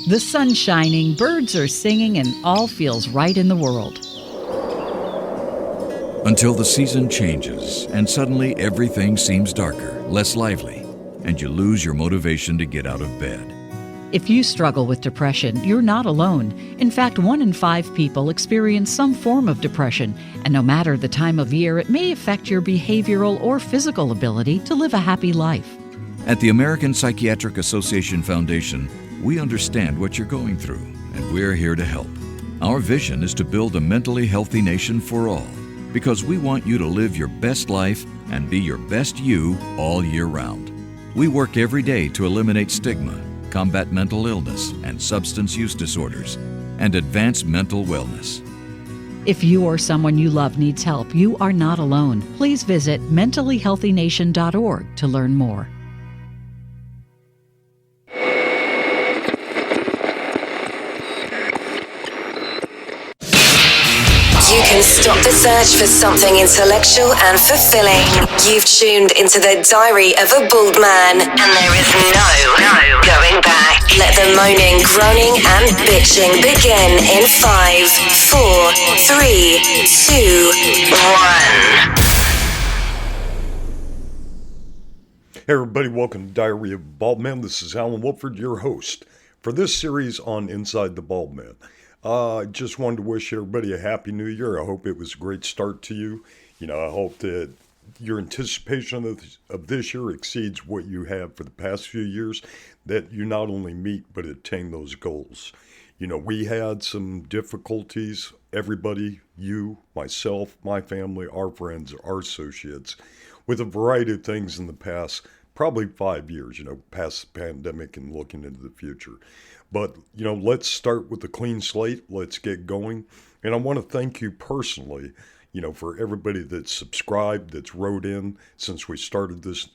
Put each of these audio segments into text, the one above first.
The sun's shining, birds are singing, and all feels right in the world. Until the season changes and suddenly everything seems darker, less lively, and you lose your motivation to get out of bed. If you struggle with depression, you're not alone. In fact, 1 in 5 people experience some form of depression, and no matter the time of year, it may affect your behavioral or physical ability to live a happy life. At the American Psychiatric Association Foundation, we understand what you're going through, and we're here to help. Our vision is to build a mentally healthy nation for all, because we want you to live your best life and be your best you all year round. We work every day to eliminate stigma, combat mental illness and substance use disorders, and advance mental wellness. If you or someone you love needs help, you are not alone. Please visit mentallyhealthynation.org to learn more. You can stop the search for something intellectual and fulfilling. You've tuned into the Diary of a Bald Man, and there is no going back. Let the moaning, groaning, and bitching begin in 5, 4, 3, 2, 1. Hey everybody, welcome to Diary of a Bald Man. This is Alan Wolford, your host for this series on Inside the Bald Man. I just wanted to wish everybody a happy new year. I hope it was a great start to you. I hope that your anticipation of this year exceeds what you have for the past few years, that you not only meet but attain those goals. We had some difficulties, everybody, you, myself, my family, our friends, our associates, with a variety of things in the past, probably 5 years, past the pandemic and looking into the future. But, let's start with a clean slate. Let's get going. And I want to thank you personally, for everybody that's subscribed, that's wrote in since we started this,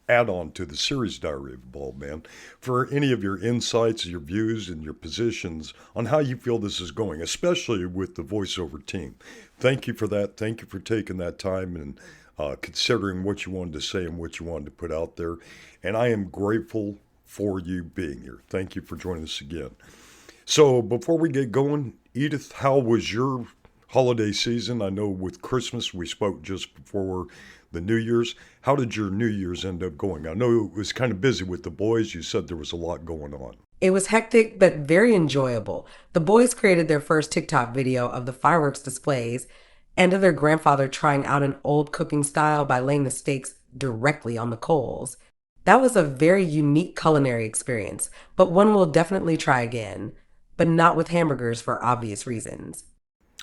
add-on to the series Diary of a Bald Man, for any of your insights, your views, and your positions on how you feel this is going, especially with the voiceover team. Thank you for that. Thank you for taking that time and considering what you wanted to say and what you wanted to put out there. And I am grateful for you being here. Thank you for joining us again. So before we get going, Edith, how was your holiday season? I know with Christmas, we spoke just before the New Year's. How did your New Year's end up going? I know it was kind of busy with the boys. You said there was a lot going on. It was hectic, but very enjoyable. The boys created their first TikTok video of the fireworks displays and of their grandfather trying out an old cooking style by laying the steaks directly on the coals. That was a very unique culinary experience, but one we'll definitely try again, but not with hamburgers for obvious reasons.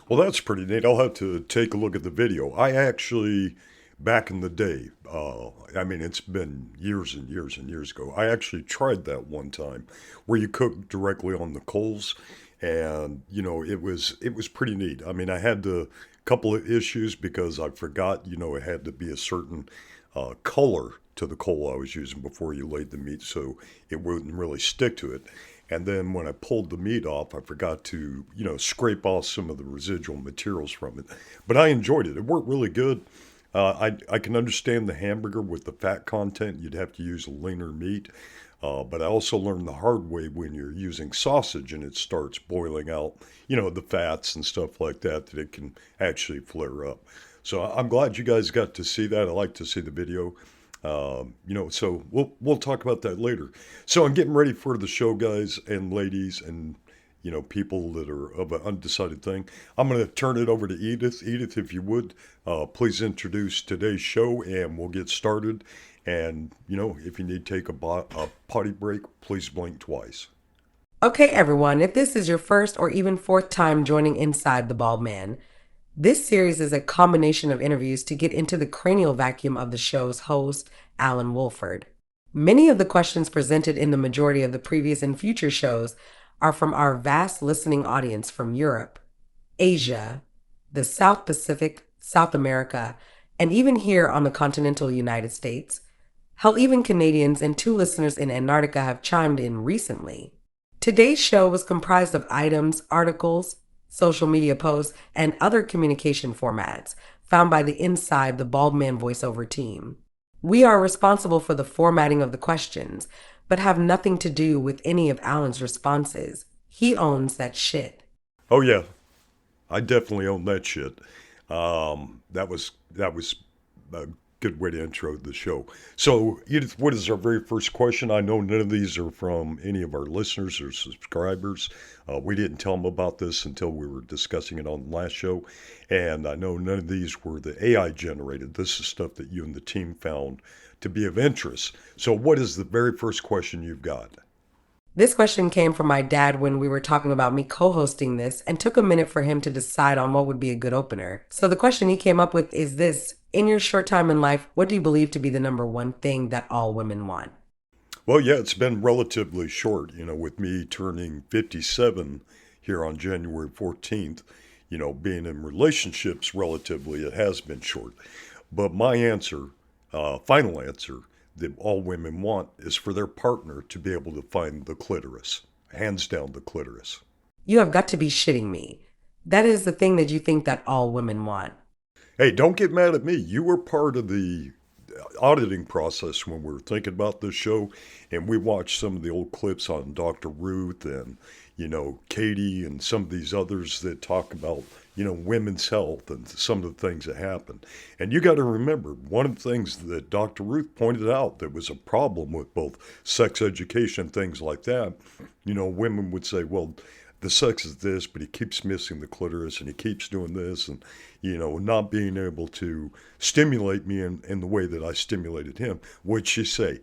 Well, that's pretty neat. I'll have to take a look at the video. I actually, back in the day, it's been years and years and years ago, I actually tried that one time where you cook directly on the coals, and, it was pretty neat. I had a couple of issues because I forgot, it had to be a certain color to the coal I was using before you laid the meat so it wouldn't really stick to it. And then when I pulled the meat off, I forgot to, scrape off some of the residual materials from it. But I enjoyed it. It worked really good. I can understand the hamburger with the fat content. You'd have to use a leaner meat. But I also learned the hard way when you're using sausage and it starts boiling out, the fats and stuff like that it can actually flare up. So I'm glad you guys got to see that. I like to see the video. So we'll talk about that later. So I'm getting ready for the show, guys and ladies, and people that are of an undecided thing. I'm going to turn it over to Edith. Edith, if you would, please introduce today's show, and we'll get started. And if you need to take a potty break, please blink twice. Okay, everyone, if this is your first or even fourth time joining Inside the Bald Man, this series is a combination of interviews to get into the cranial vacuum of the show's host, Alan Wolford. Many of the questions presented in the majority of the previous and future shows are from our vast listening audience from Europe, Asia, the South Pacific, South America, and even here on the continental United States. Hell, even Canadians and 2 listeners in Antarctica have chimed in recently. Today's show was comprised of items, articles, social media posts, and other communication formats found by the Inside the Bald Man voiceover team. We are responsible for the formatting of the questions, but have nothing to do with any of Alan's responses. He owns that shit. Oh yeah, I definitely own that shit. That was a good way to intro the show. So, Edith, what is our very first question? I know none of these are from any of our listeners or subscribers. We didn't tell them about this until we were discussing it on the last show, and I know none of these were the AI generated. This is stuff that you and the team found to be of interest. So, what is the very first question you've got? This question came from my dad when we were talking about me co-hosting this and took a minute for him to decide on what would be a good opener. So the question he came up with is this: in your short time in life, what do you believe to be the number one thing that all women want? Well, yeah, it's been relatively short, with me turning 57 here on January 14th, being in relationships relatively, it has been short. But my answer, final answer, that all women want is for their partner to be able to find the clitoris. Hands down, the clitoris. You have got to be shitting me. That is the thing that you think that all women want. Hey, don't get mad at me. You were part of the auditing process when we were thinking about this show, and we watched some of the old clips on Dr. Ruth and, Katie and some of these others that talk about, women's health and some of the things that happen. And you got to remember, one of the things that Dr. Ruth pointed out that was a problem with both sex education, things like that, women would say, well, the sex is this, but he keeps missing the clitoris and he keeps doing this and, not being able to stimulate me in the way that I stimulated him. What'd she say?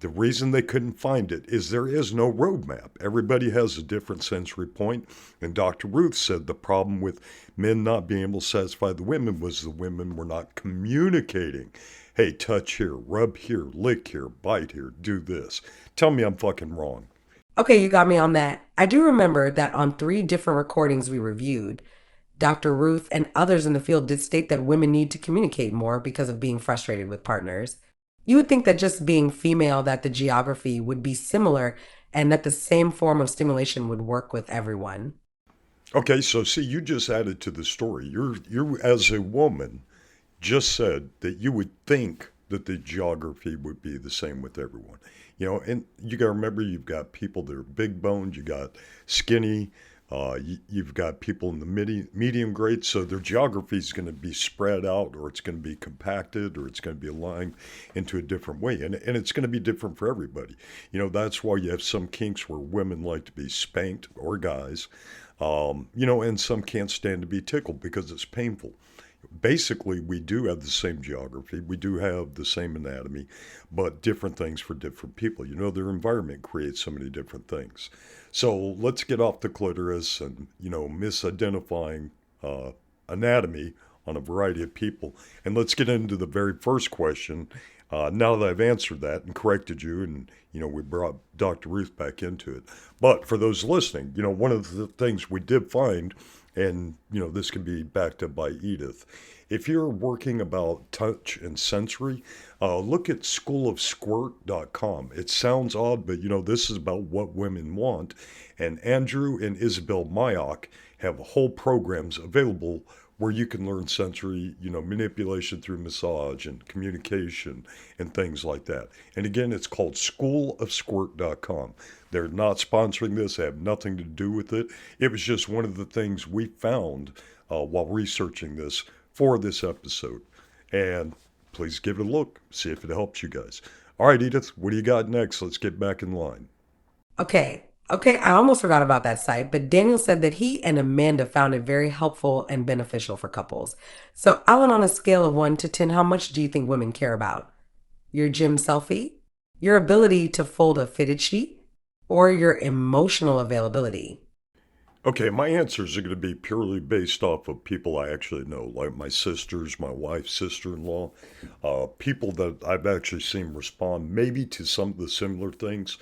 The reason they couldn't find it is there is no roadmap. Everybody has a different sensory point. And Dr. Ruth said the problem with men not being able to satisfy the women was the women were not communicating. Hey, touch here, rub here, lick here, bite here, do this. Tell me I'm fucking wrong. Okay, you got me on that. I do remember that on 3 different recordings we reviewed, Dr. Ruth and others in the field did state that women need to communicate more because of being frustrated with partners. You would think that just being female, that the geography would be similar and that the same form of stimulation would work with everyone. Okay, so see, you just added to the story. You as a woman just said that you would think that the geography would be the same with everyone. And you got to remember, you've got people that are big boned, you got skinny, you've got people in the medium grade, so their geography is going to be spread out, or it's going to be compacted, or it's going to be aligned into a different way. And it's going to be different for everybody. That's why you have some kinks where women like to be spanked, or guys, and some can't stand to be tickled because it's painful. Basically, we do have the same geography, we do have the same anatomy, but different things for different people. Their environment creates so many different things. So let's get off the clitoris and, misidentifying anatomy on a variety of people. And let's get into the very first question. Now that I've answered that and corrected you, and, we brought Dr. Ruth back into it. But for those listening, one of the things we did find, and, this can be backed up by Edith. If you're working about touch and sensory, look at schoolofsquirt.com. It sounds odd, but, this is about what women want. And Andrew and Isabel Mayock have whole programs available where you can learn sensory, manipulation through massage and communication and things like that. And again, it's called schoolofsquirt.com. They're not sponsoring this. They have nothing to do with it. It was just one of the things we found while researching this for this episode. And please give it a look. See if it helps you guys. All right, Edith, what do you got next? Let's get back in line. Okay, I almost forgot about that site, but Daniel said that he and Amanda found it very helpful and beneficial for couples. So, Alan, on a scale of 1 to 10, how much do you think women care about? Your gym selfie? Your ability to fold a fitted sheet? Or your emotional availability? Okay, my answers are going to be purely based off of people I actually know, like my sisters, my wife's sister-in-law, people that I've actually seen respond maybe to some of the similar things.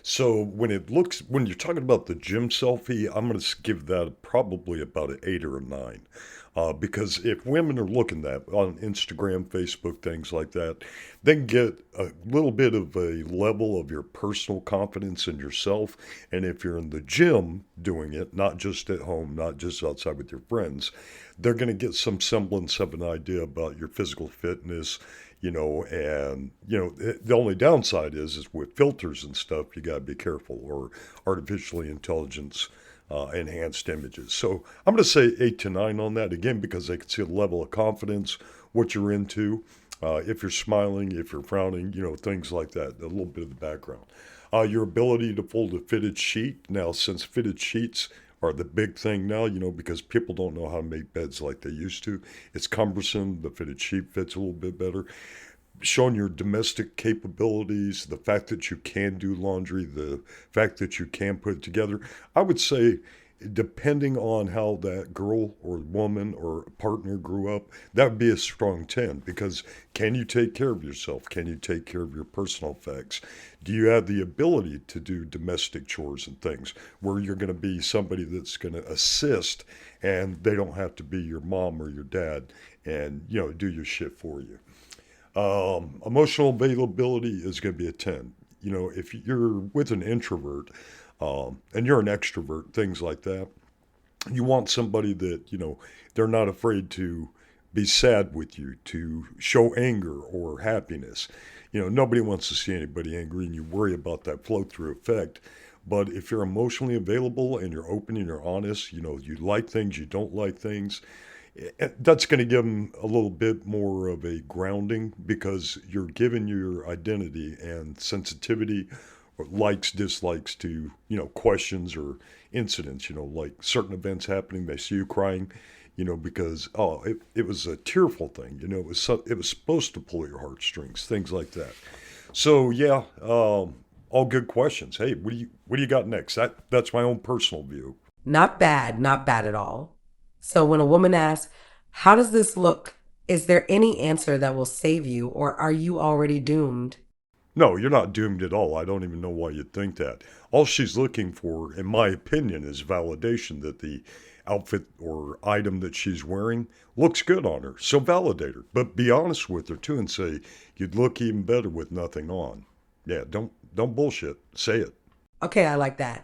So when you're talking about the gym selfie, I'm going to give that probably about an 8 or a 9. Because if women are looking at on Instagram, Facebook, things like that, they can get a little bit of a level of your personal confidence in yourself. And if you're in the gym doing it, not just at home, not just outside with your friends, they're going to get some semblance of an idea about your physical fitness, and, the only downside is with filters and stuff, you got to be careful, or artificially intelligence enhanced images. So I'm going to say 8 to 9 on that, again, because they can see the level of confidence, what you're into, if you're smiling, if you're frowning, things like that, a little bit of the background. Your ability to fold a fitted sheet. Now, since fitted sheets are the big thing now, because people don't know how to make beds like they used to. It's cumbersome. The fitted sheet fits a little bit better. Showing your domestic capabilities, the fact that you can do laundry, the fact that you can put it together. I would say, depending on how that girl or woman or partner grew up, that would be a strong 10, because can you take care of yourself? Can you take care of your personal effects? Do you have the ability to do domestic chores and things where you're going to be somebody that's going to assist and they don't have to be your mom or your dad and, do your shit for you? Emotional availability is going to be a 10. If you're with an introvert and you're an extrovert, things like that, you want somebody that, they're not afraid to be sad with you, to show anger or happiness. Nobody wants to see anybody angry, and you worry about that flow-through effect. But if you're emotionally available and you're open and you're honest, you like things, you don't like things, that's going to give them a little bit more of a grounding, because you're giving your identity and sensitivity, or likes, dislikes to, questions or incidents, like certain events happening, they see you crying, because, it was a tearful thing, it was supposed to pull your heartstrings, things like that. So, yeah, all good questions. Hey, what do you got next? That's my own personal view. Not bad at all. So when a woman asks, how does this look? Is there any answer that will save you, or are you already doomed? No, you're not doomed at all. I don't even know why you'd think that. All she's looking for, in my opinion, is validation that the outfit or item that she's wearing looks good on her. So validate her. But be honest with her, too, and say, you'd look even better with nothing on. Yeah, don't bullshit. Say it. Okay, I like that.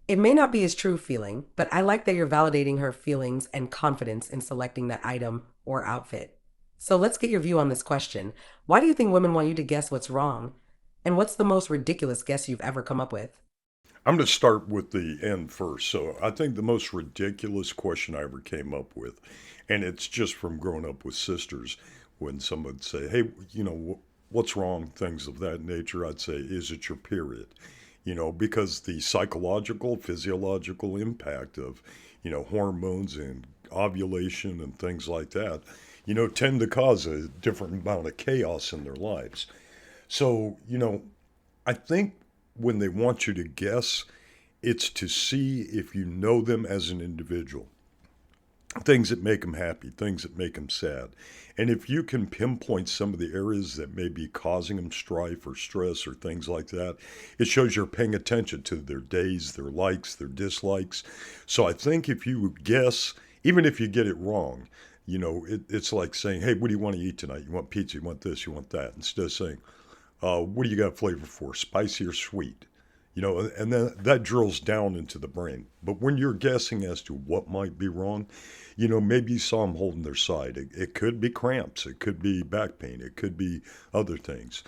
It may not be his true feeling, but I like that you're validating her feelings and confidence in selecting that item or outfit. So let's get your view on this question. Why do you think women want you to guess what's wrong? And what's the most ridiculous guess you've ever come up with? I'm going to start with the end first. So I think the most ridiculous question I ever came up with, and it's just from growing up with sisters, when someone would say, hey, what's wrong? Things of that nature. I'd say, is it your period? Because the psychological, physiological impact of, hormones and ovulation and things like that, tend to cause a different amount of chaos in their lives. So, I think when they want you to guess, it's to see if you know them as an individual. Things that make them happy, things that make them sad. And if you can pinpoint some of the areas that may be causing them strife or stress or things like that, it shows you're paying attention to their days, their likes, their dislikes. So I think if you guess, even if you get it wrong, it's like saying, hey, what do you want to eat tonight? You want pizza, you want this, you want that. Instead of saying, what do you got flavor for, spicy or sweet? And then that drills down into the brain. But when you're guessing as to what might be wrong, maybe you saw them holding their side. It could be cramps. It could be back pain. It could be other things.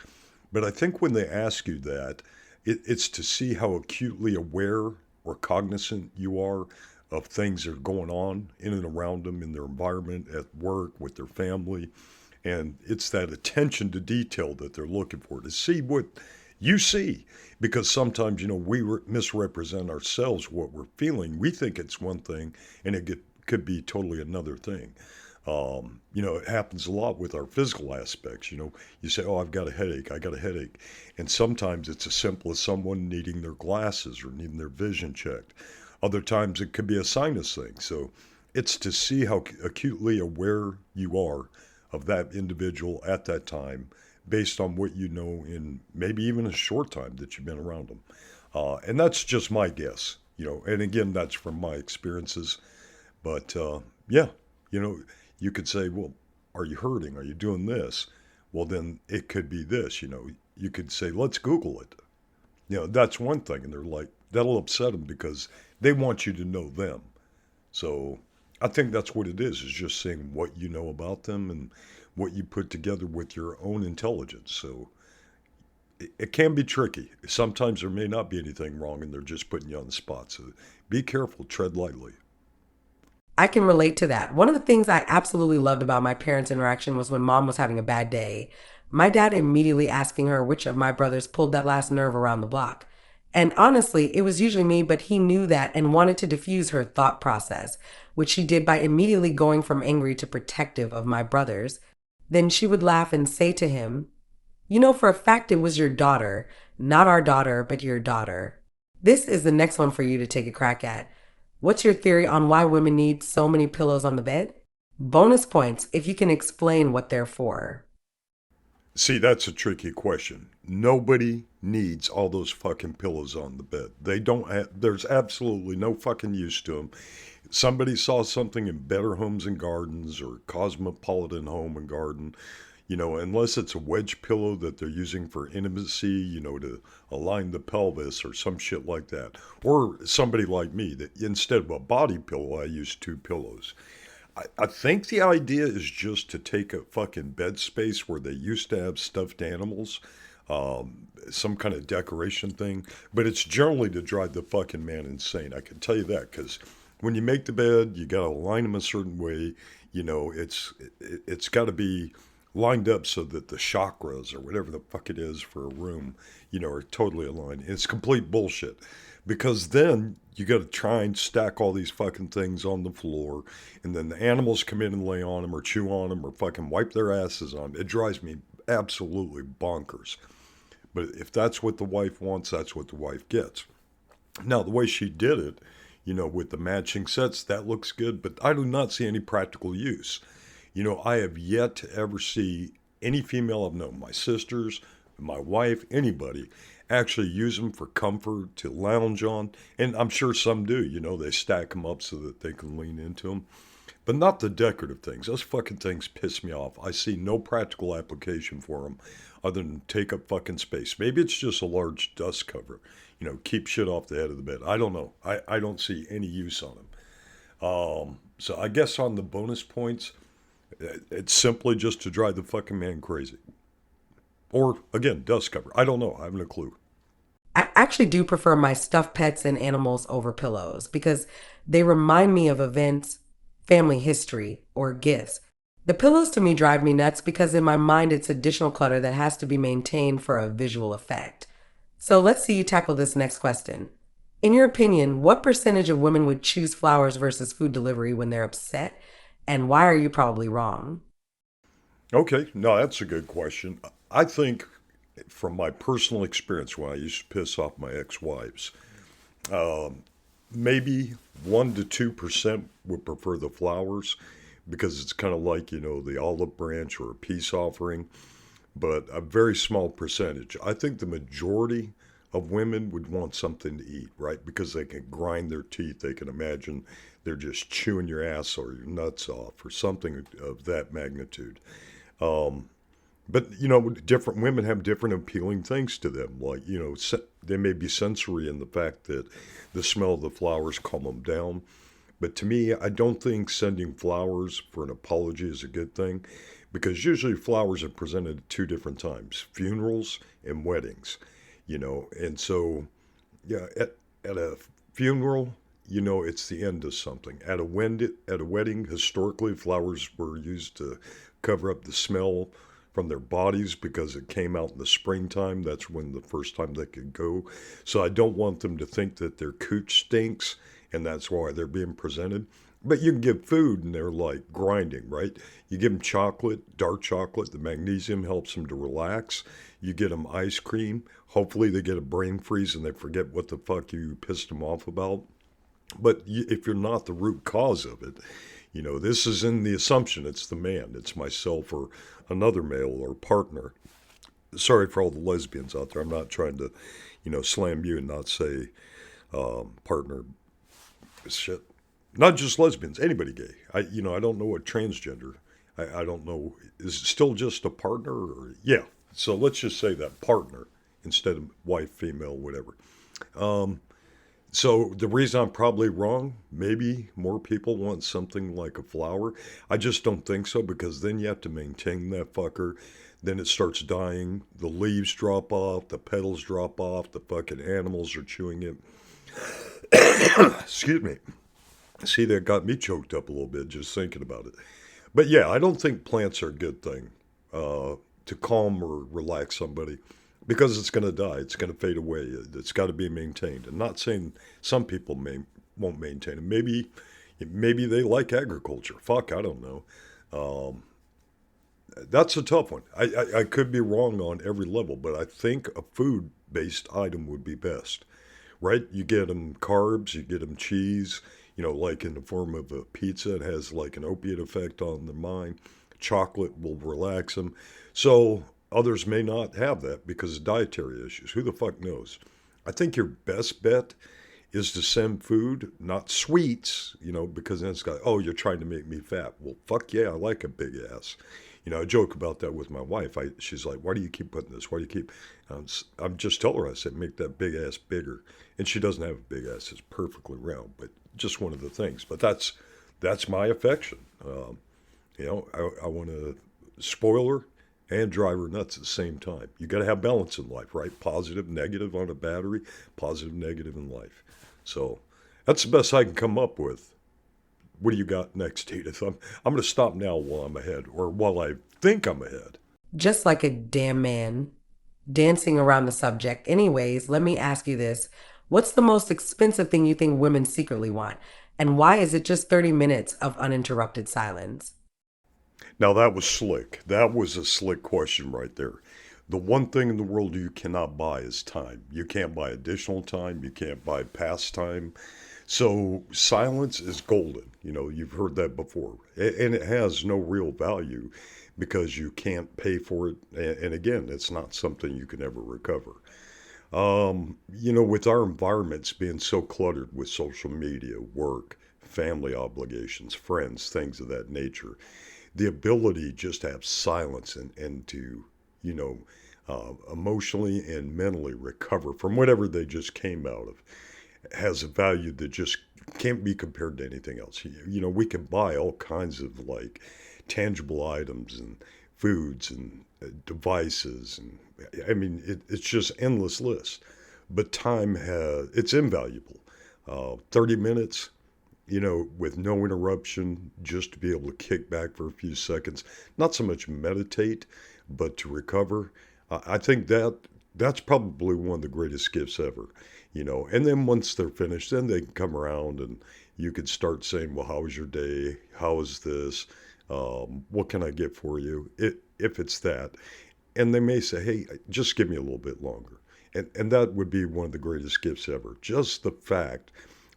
But I think when they ask you that, it's to see how acutely aware or cognizant you are of things that are going on in and around them, in their environment, at work, with their family. And it's that attention to detail that they're looking for, to see what you see. Because sometimes, we misrepresent ourselves, what we're feeling. We think it's one thing, and it could be totally another thing. It happens a lot with our physical aspects. You say, oh, I've got a headache. I got a headache. And sometimes it's as simple as someone needing their glasses or needing their vision checked. Other times it could be a sinus thing. So it's to see how acutely aware you are of that individual at that time, based on what you know in maybe even a short time that you've been around them. And that's just my guess, and again, that's from my experiences. But yeah, You know, you could say, well, are you hurting? Are you doing this? Well, then it could be this, you know. You could say, let's Google it. You know, that's one thing. And they're like, that'll upset them because they want you to know them. So I think that's what it is just saying what you know about them and what you put together with your own intelligence. So it can be tricky. Sometimes there may not be anything wrong and they're just putting you on the spot. So be careful, tread lightly. I can relate to that. One of the things I absolutely loved about my parents' interaction was when mom was having a bad day. My dad immediately asking her which of my brothers pulled that last nerve around the block. And honestly, it was usually me, but he knew that and wanted to diffuse her thought process, which she did by immediately going from angry to protective of my brothers. Then she would laugh and say to him, "You know for a fact it was your daughter, not our daughter, but your daughter." This is the next one for you to take a crack at. What's your theory on why women need so many pillows on the bed? Bonus points if you can explain what they're for. See, that's a tricky question. Nobody needs all those fucking pillows on the bed. They don't have, there's absolutely no fucking use to them. Somebody saw something in Better Homes and Gardens or Cosmopolitan Home and Garden, you know, unless it's a wedge pillow that they're using for intimacy, you know, to align the pelvis or some shit like that. Or somebody like me that instead of a body pillow, I use two pillows. I think the idea is just to take a fucking bed space where they used to have stuffed animals, some kind of decoration thing, but it's generally to drive the fucking man insane. I can tell you that because when you make the bed, you got to align them a certain way. You know, it's got to be lined up so that the chakras or whatever the fuck it is for a room, you know, are totally aligned. It's complete bullshit because then you got to try and stack all these fucking things on the floor, and then the animals come in and lay on them or chew on them or fucking wipe their asses on them. It drives me absolutely bonkers. But if that's what the wife wants, that's what the wife gets. Now, the way she did it, you know, with the matching sets, that looks good, but I do not see any practical use. You know, I have yet to ever see any female I've known, my sisters, my wife, anybody, actually use them for comfort, to lounge on. And I'm sure some do, you know, they stack them up so that they can lean into them. But not the decorative things. Those fucking things piss me off. I see no practical application for them other than take up fucking space. Maybe it's just a large dust cover. You know, keep shit off the head of the bed. I don't know. I don't see any use on them. So I guess on the bonus points, it's simply just to drive the fucking man crazy. Or, again, dust cover. I don't know. I haven't a clue. I actually do prefer my stuffed pets and animals over pillows because they remind me of events, family history, or gifts. The pillows to me drive me nuts because in my mind it's additional clutter that has to be maintained for a visual effect. So let's see you tackle this next question. In your opinion, what percentage of women would choose flowers versus food delivery when they're upset? And why are you probably wrong? Okay, no, that's a good question. I think from my personal experience when I used to piss off my ex-wives, maybe 1 to 2% would prefer the flowers because it's kind of like, you know, the olive branch or a peace offering, but a very small percentage. I think the majority of women would want something to eat, right? Because they can grind their teeth. They can imagine they're just chewing your ass or your nuts off or something of that magnitude. But, you know, different women have different appealing things to them. Like, you know, they may be sensory in the fact that the smell of the flowers calm them down. But to me, I don't think sending flowers for an apology is a good thing because usually flowers are presented at two different times, funerals and weddings, you know. And so, yeah, at a funeral, you know, it's the end of something. At a wedding, historically, flowers were used to cover up the smell from their bodies because it came out in the springtime. That's when the first time they could go. So I don't want them to think that their cooch stinks and that's why they're being presented. But you can give food and they're like grinding, right? You give them chocolate, dark chocolate. The magnesium helps them to relax. You get them ice cream. Hopefully they get a brain freeze and they forget what the fuck you pissed them off about. But if you're not the root cause of it, you know, this is in the assumption it's the man, it's myself or another male or partner. Sorry for all the lesbians out there. I'm not trying to, you know, slam you and not say partner. Shit. Not just lesbians, anybody gay. I don't know what transgender. I don't know. Is it still just a partner? Or, yeah. So let's just say that partner instead of wife, female, whatever. So the reason I'm probably wrong, maybe more people want something like a flower. I just don't think so because then you have to maintain that fucker. Then it starts dying. The leaves drop off. The petals drop off. The fucking animals are chewing it. Excuse me. See, that got me choked up a little bit just thinking about it. But yeah, I don't think plants are a good thing to calm or relax somebody because it's going to die. It's going to fade away. It's got to be maintained. I'm not saying some people won't maintain it. Maybe they like agriculture. Fuck, I don't know. That's a tough one. I could be wrong on every level, but I think a food-based item would be best, right? You get them carbs, you get them cheese, like in the form of a pizza. It has like an opiate effect on the mind. Chocolate will relax them. So others may not have that because of dietary issues. Who the fuck knows? I think your best bet is to send food, not sweets, because then it's got, oh, you're trying to make me fat. Well, fuck yeah, I like a big ass. I joke about that with my wife. She's like, why do you keep putting this? Why do you keep... I'm just telling her, I said, make that big ass bigger. And she doesn't have a big ass. It's perfectly round, but just one of the things. But that's my affection. I want to spoil her and drive her nuts at the same time. You got to have balance in life, right? Positive, negative on a battery, positive, negative in life. So that's the best I can come up with. What do you got next, Edith? I'm going to stop now while I'm ahead, or while I think I'm ahead. Just like a damn man, dancing around the subject. Anyways, let me ask you this. What's the most expensive thing you think women secretly want? And why is it just 30 minutes of uninterrupted silence? Now that was slick. That was a slick question right there. The one thing in the world you cannot buy is time. You can't buy additional time. You can't buy past time. So silence is golden. You've heard that before. And it has no real value because you can't pay for it. And again, it's not something you can ever recover. With our environments being so cluttered with social media, work, family obligations, friends, things of that nature, the ability just to have silence and to, emotionally and mentally recover from whatever they just came out of has a value that just can't be compared to anything else. We can buy all kinds of like tangible items and foods and devices. And I mean, it's just endless list, but it's invaluable. 30 minutes, with no interruption, just to be able to kick back for a few seconds, not so much meditate, but to recover. I think that's probably one of the greatest gifts ever, and then once they're finished, then they can come around and you could start saying, well, how was your day? How is this? What can I get for you? If it's that. And they may say, hey, just give me a little bit longer. And that would be one of the greatest gifts ever. Just the fact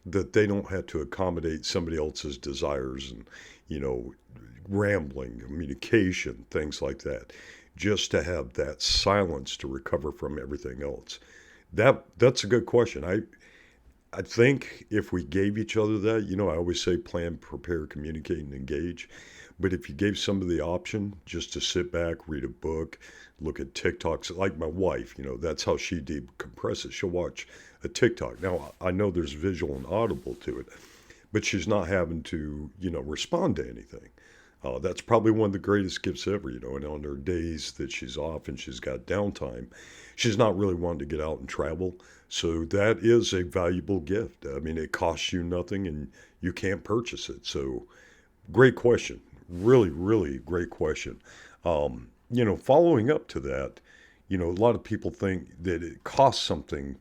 that they don't have to accommodate somebody else's desires and, rambling, communication, things like that. Just to have that silence to recover from everything else. That's a good question. I think if we gave each other that, I always say plan, prepare, communicate, and engage. But if you gave somebody the option just to sit back, read a book, look at TikToks, like my wife, that's how she decompresses. She'll watch a TikTok. Now, I know there's visual and audible to it, but she's not having to, respond to anything. That's probably one of the greatest gifts ever, and on her days that she's off and she's got downtime, she's not really wanting to get out and travel. So that is a valuable gift. I mean, it costs you nothing and you can't purchase it. So great question. Really, really great question. Following up to that, a lot of people think that it costs something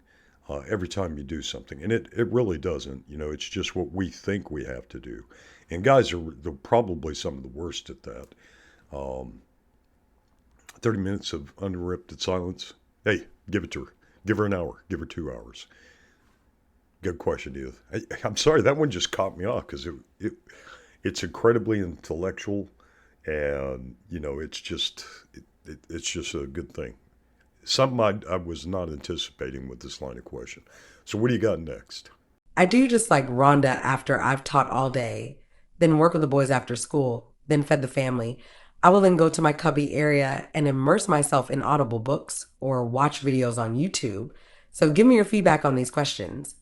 every time you do something. And it really doesn't. It's just what we think we have to do. And guys are probably some of the worst at that. 30 minutes of uninterrupted silence. Hey, give it to her. Give her an hour. Give her 2 hours. Good question, Edith. I'm sorry, that one just caught me off because it's incredibly intellectual, and it's just a good thing. Something I was not anticipating with this line of question. So what do you got next? I do just like Rhonda after I've taught all day, then work with the boys after school, then fed the family. I will then go to my cubby area and immerse myself in Audible books or watch videos on YouTube. So give me your feedback on these questions.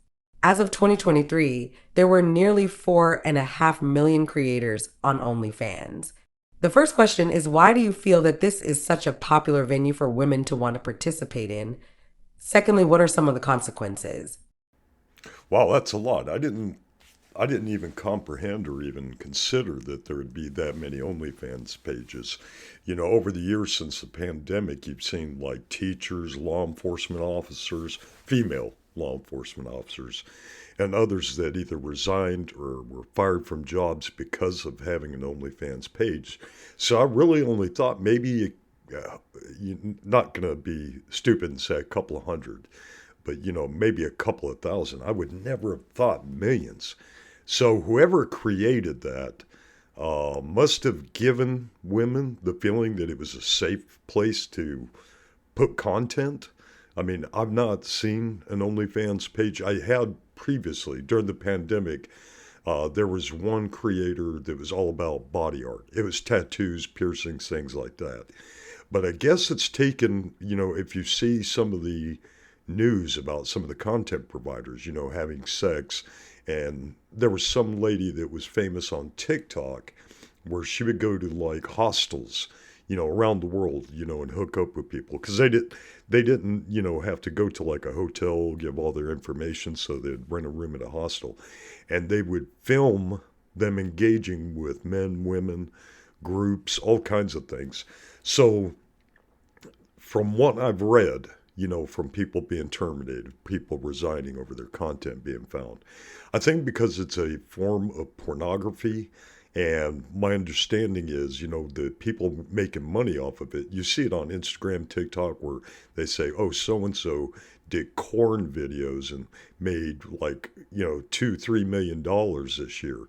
As of 2023, there were nearly 4.5 million creators on OnlyFans. The first question is, why do you feel that this is such a popular venue for women to want to participate in? Secondly, what are some of the consequences? Wow, that's a lot. I didn't even comprehend or even consider that there would be that many OnlyFans pages. Over the years since the pandemic, you've seen like teachers, law enforcement officers, female law enforcement officers, and others that either resigned or were fired from jobs because of having an OnlyFans page. So I really only thought maybe, you're not going to be stupid and say a couple of hundred, but maybe a couple of thousand. I would never have thought millions. So whoever created that must have given women the feeling that it was a safe place to put content. I mean, I've not seen an OnlyFans page. I had previously during the pandemic. There was one creator that was all about body art. It was tattoos, piercings, things like that. But I guess it's taken, if you see some of the news about some of the content providers, having sex. And there was some lady that was famous on TikTok where she would go to like hostels, around the world, and hook up with people because they didn't, have to go to like a hotel, give all their information. So they'd rent a room at a hostel and they would film them engaging with men, women, groups, all kinds of things. So from what I've read, from people being terminated, people resigning over their content being found. I think because it's a form of pornography, and my understanding is, the people making money off of it, you see it on Instagram, TikTok, where they say, oh, so-and-so did corn videos and made like, $2-3 million this year.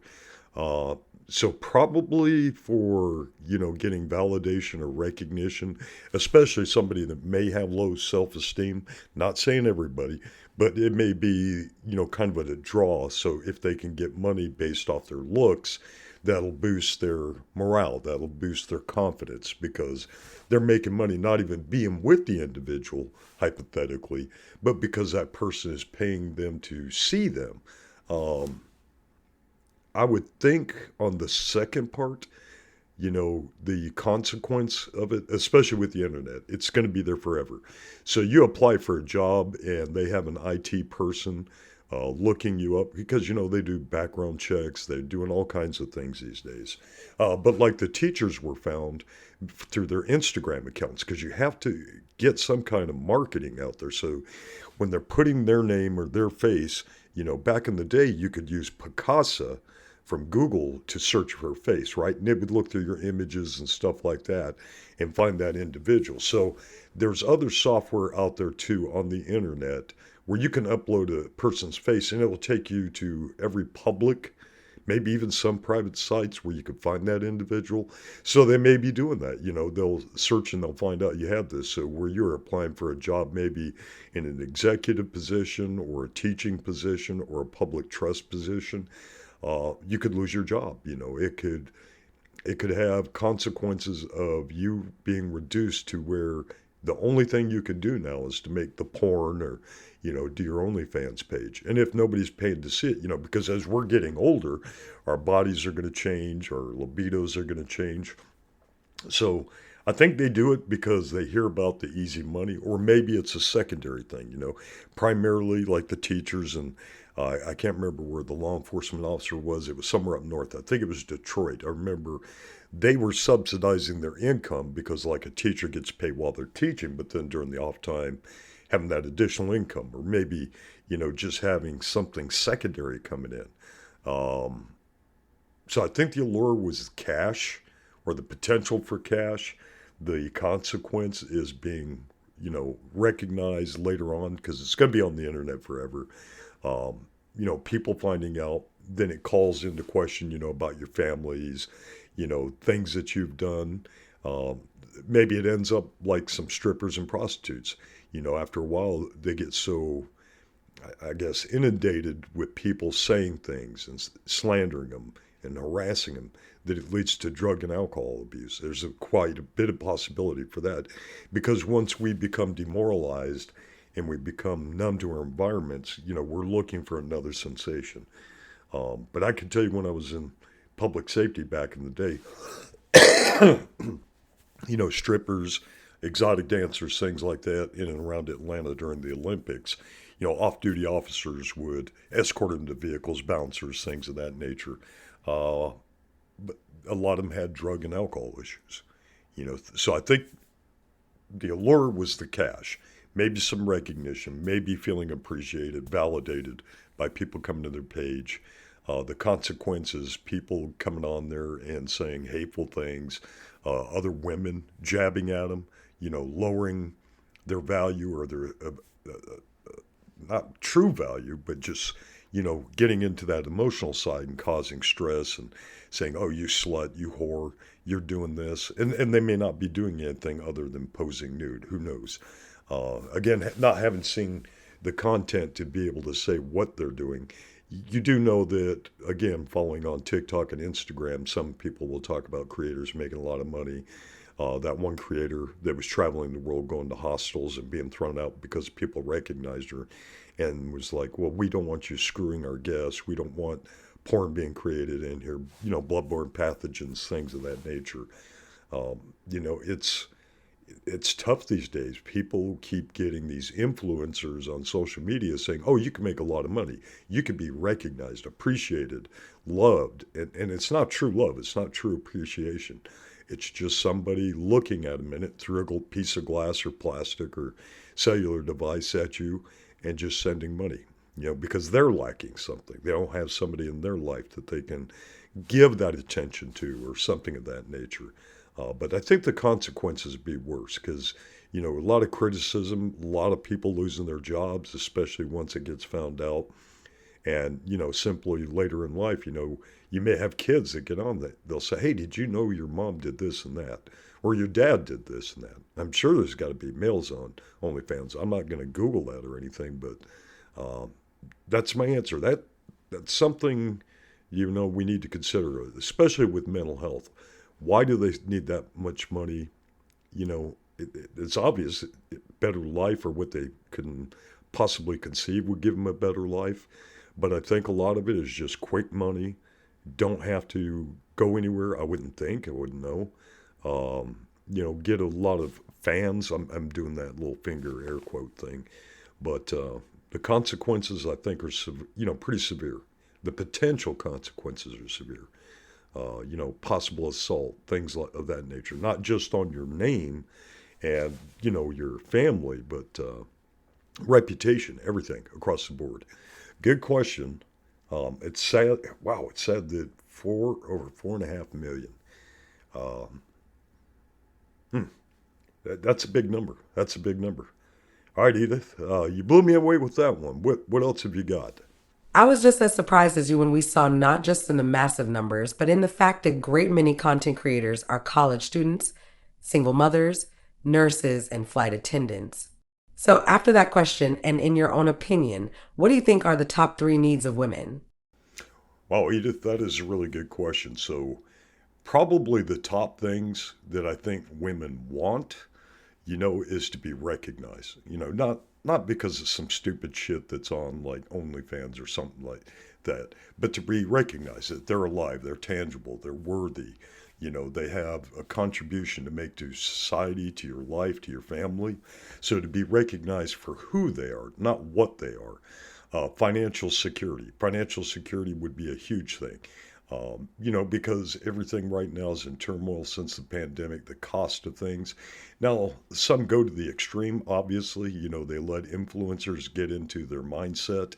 So probably for, getting validation or recognition, especially somebody that may have low self-esteem, not saying everybody, but it may be, kind of a draw. So if they can get money based off their looks, that'll boost their morale, that'll boost their confidence because they're making money not even being with the individual, hypothetically, but because that person is paying them to see them. I would think on the second part, the consequence of it, especially with the internet, it's going to be there forever. So you apply for a job and they have an IT person looking you up because, they do background checks. They're doing all kinds of things these days. But like the teachers were found through their Instagram accounts because you have to get some kind of marketing out there. So when they're putting their name or their face, back in the day, you could use Picasa from Google to search for a face, right? And it would look through your images and stuff like that and find that individual. So there's other software out there too on the internet where you can upload a person's face and it will take you to every public, maybe even some private sites where you can find that individual. So they may be doing that. They'll search and they'll find out you have this. So where you're applying for a job, maybe in an executive position or a teaching position or a public trust position, you could lose your job. It could have consequences of you being reduced to where the only thing you can do now is to make the porn or, do your OnlyFans page. And if nobody's paying to see it, because as we're getting older, our bodies are going to change, our libidos are going to change. So I think they do it because they hear about the easy money, or maybe it's a secondary thing, primarily like the teachers and I can't remember where the law enforcement officer was. It was somewhere up north. I think it was Detroit. I remember they were subsidizing their income because like a teacher gets paid while they're teaching, but then during the off time, having that additional income or maybe, just having something secondary coming in. So I think the allure was cash or the potential for cash. The consequence is being, recognized later on because it's going to be on the internet forever. People finding out, then it calls into question, about your families, things that you've done. Maybe it ends up like some strippers and prostitutes. After a while, they get so I guess, inundated with people saying things and slandering them and harassing them, that it leads to drug and alcohol abuse. There's quite a bit of possibility for that, because once we become demoralized and we become numb to our environments, we're looking for another sensation. But I can tell you, when I was in public safety back in the day, strippers, exotic dancers, things like that, in and around Atlanta during the Olympics, off-duty officers would escort them to vehicles, bouncers, things of that nature. But a lot of them had drug and alcohol issues. So I think the allure was the cash, maybe some recognition, maybe feeling appreciated, validated by people coming to their page. The consequences, people coming on there and saying hateful things, other women jabbing at them, lowering their value, or their not true value, but just, getting into that emotional side and causing stress and saying, oh, you slut, you whore, you're doing this. And they may not be doing anything other than posing nude. Who knows? Again, not having seen the content to be able to say what they're doing. You do know that, again, following on TikTok and Instagram, some people will talk about creators making a lot of money. That one creator that was traveling the world, going to hostels and being thrown out because people recognized her, and was like, well, we don't want you screwing our guests. We don't want porn being created in here, bloodborne pathogens, things of that nature. It's tough these days. People keep getting these influencers on social media saying, oh, you can make a lot of money. You can be recognized, appreciated, loved. And it's not true love. It's not true appreciation. It's just somebody looking at a minute through a piece of glass or plastic or cellular device at you and just sending money, because they're lacking something. They don't have somebody in their life that they can give that attention to, or something of that nature. But I think the consequences would be worse, because, a lot of criticism, a lot of people losing their jobs, especially once it gets found out. And, simply later in life, you may have kids that get on that. They'll say, hey, did you know your mom did this and that? Or your dad did this and that. I'm sure there's got to be males on OnlyFans. I'm not going to Google that or anything, but that's my answer. That's something, we need to consider, especially with mental health. Why do they need that much money? It's obvious. Better life, or what they can possibly conceive would give them a better life. But I think a lot of it is just quick money. Don't have to go anywhere. I wouldn't think. I wouldn't know. Get a lot of fans. I'm doing that little finger air quote thing. But the consequences, I think, are pretty severe. The potential consequences are severe. Possible assault, things of that nature. Not just on your name and, your family, but reputation, everything across the board. Good question. It's sad. Wow, it's sad that over 4.5 million. That's a big number. That's a big number. All right, Edith, you blew me away with that one. What else have you got? I was just as surprised as you when we saw not just in the massive numbers, but in the fact that great many content creators are college students, single mothers, nurses, and flight attendants. So after that question, and in your own opinion, what do you think are the top 3 needs of women? Wow, Edith, that is a really good question. So probably the top things that I think women want, is to be recognized. Not because of some stupid shit that's on like OnlyFans or something like that, but to be recognized that they're alive, they're tangible, they're worthy. They have a contribution to make to society, to your life, to your family. So to be recognized for who they are, not what they are. Financial security. Financial security would be a huge thing. Because everything right now is in turmoil since the pandemic, the cost of things. Now, some go to the extreme, obviously. They let influencers get into their mindset,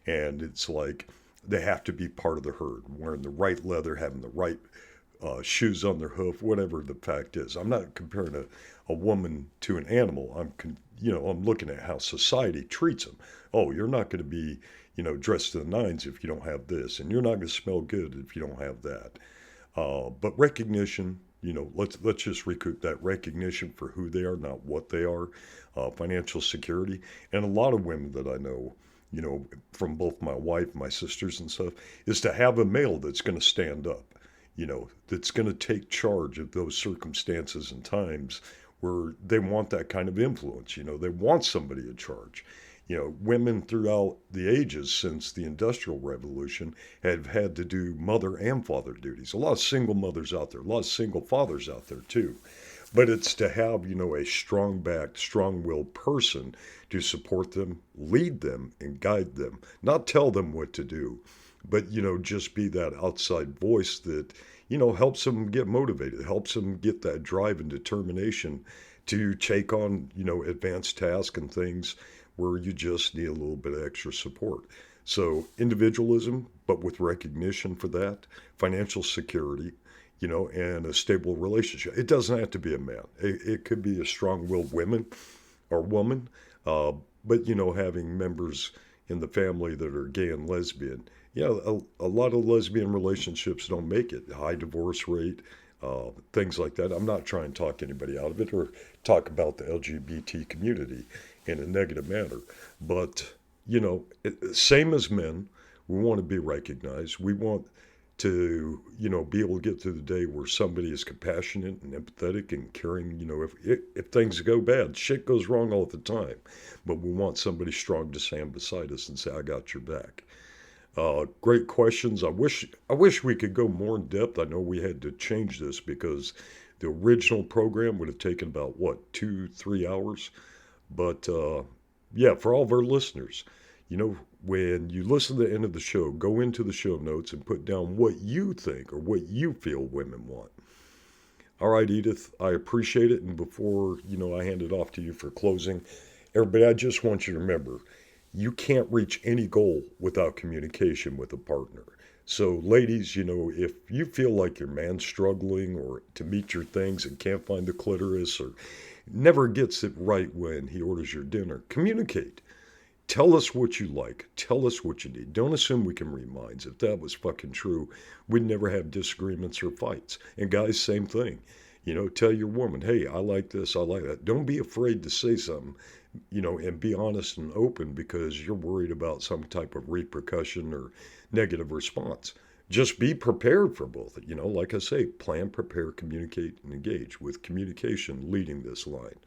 and it's like they have to be part of the herd, wearing the right leather, having the right shoes on their hoof, whatever the fact is. I'm not comparing a woman to an animal. I'm looking at how society treats them. Oh, you're not going to be dressed to the nines if you don't have this, and you're not going to smell good if you don't have that. But recognition, let's just recoup that recognition for who they are, not what they are. Financial security, and a lot of women that I know, from both my wife, my sisters and stuff, is to have a male that's going to stand up, that's going to take charge of those circumstances and times where they want that kind of influence. They want somebody in charge. Women throughout the ages since the Industrial Revolution have had to do mother and father duties. A lot of single mothers out there, a lot of single fathers out there too. But it's to have, a strong-backed, strong-willed person to support them, lead them, and guide them. Not tell them what to do, but, just be that outside voice that, helps them get motivated, helps them get that drive and determination to take on, advanced tasks and things where you just need a little bit of extra support. So individualism, but with recognition for that, financial security, and a stable relationship. It doesn't have to be a man. It could be a strong-willed woman, but, having members in the family that are gay and lesbian. Yeah, a lot of lesbian relationships don't make it. High divorce rate, things like that. I'm not trying to talk anybody out of it or talk about the LGBT community in a negative manner. But, same as men, we want to be recognized. We want to, be able to get through the day where somebody is compassionate and empathetic and caring. If things go bad, shit goes wrong all the time. But we want somebody strong to stand beside us and say, I got your back. Great questions. I wish we could go more in depth. I know we had to change this because the original program would have taken about, 2-3 hours? But, yeah, for all of our listeners, when you listen to the end of the show, go into the show notes and put down what you think or what you feel women want. All right, Edith, I appreciate it. And before, I hand it off to you for closing, everybody, I just want you to remember, you can't reach any goal without communication with a partner. So ladies, if you feel like your man's struggling or to meet your things and can't find the clitoris or never gets it right when he orders your dinner, communicate. Tell us what you like. Tell us what you need. Don't assume we can read minds. If that was fucking true, we'd never have disagreements or fights. And guys, same thing. Tell your woman, hey, I like this, I like that. Don't be afraid to say something, and be honest and open because you're worried about some type of repercussion or negative response. Just be prepared for both. Like I say, plan, prepare, communicate, and engage, with communication leading this line.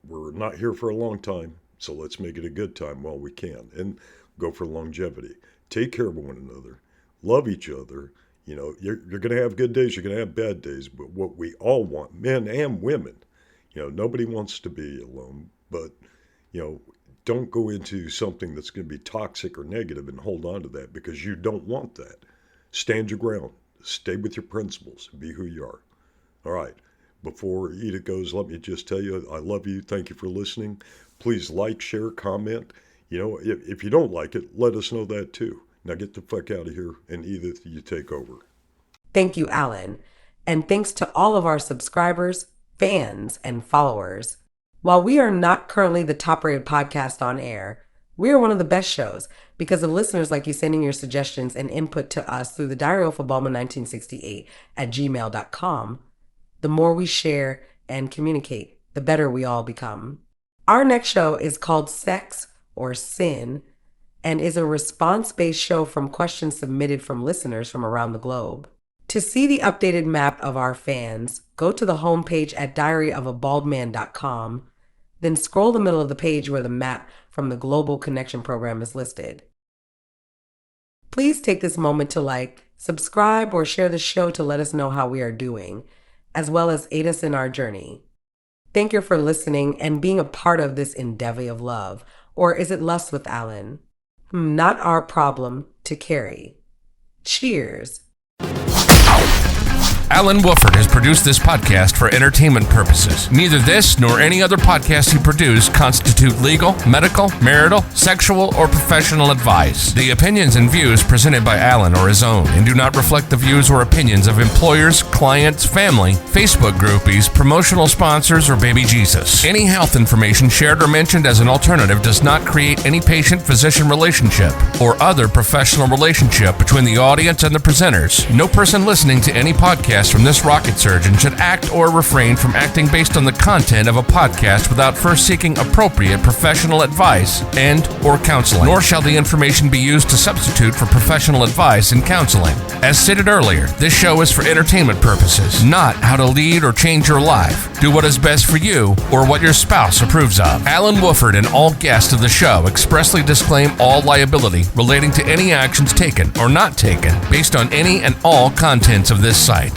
We're not here for a long time, so let's make it a good time while we can and go for longevity. Take care of one another. Love each other. You're going to have good days, you're going to have bad days, but what we all want, men and women, nobody wants to be alone, but, don't go into something that's going to be toxic or negative and hold on to that because you don't want that. Stand your ground. Stay with your principles. Be who you are. All right. Before Edith goes, let me just tell you, I love you. Thank you for listening. Please like, share, comment. If you don't like it, let us know that too. Now get the fuck out of here, and Edith, you take over. Thank you, Alan. And thanks to all of our subscribers, fans, and followers. While we are not currently the top-rated podcast on air, we are one of the best shows because of listeners like you sending your suggestions and input to us through the Diary of a Ballman 1968 at gmail.com. The more we share and communicate, the better we all become. Our next show is called Sex or Sin and is a response-based show from questions submitted from listeners from around the globe. To see the updated map of our fans, go to the homepage at diaryofabaldman.com, then scroll the middle of the page where the map from the Global Connection Program is listed. Please take this moment to like, subscribe, or share the show to let us know how we are doing, as well as aid us in our journey. Thank you for listening and being a part of this endeavor of love. Or is it lust with Alan? Not our problem to carry. Cheers. Alan Wooford has produced this podcast for entertainment purposes. Neither this nor any other podcast he produced constitute legal, medical, marital, sexual, or professional advice. The opinions and views presented by Alan are his own and do not reflect the views or opinions of employers, clients, family, Facebook groupies, promotional sponsors, or baby Jesus. Any health information shared or mentioned as an alternative does not create any patient-physician relationship or other professional relationship between the audience and the presenters. No person listening to any podcast guests from this rocket surgeon should act or refrain from acting based on the content of a podcast without first seeking appropriate professional advice and or counseling, nor shall the information be used to substitute for professional advice and counseling. As stated earlier, this show is for entertainment purposes, not how to lead or change your life. Do what is best for you or what your spouse approves of. Alan Wooford and all guests of the show expressly disclaim all liability relating to any actions taken or not taken based on any and all contents of this site.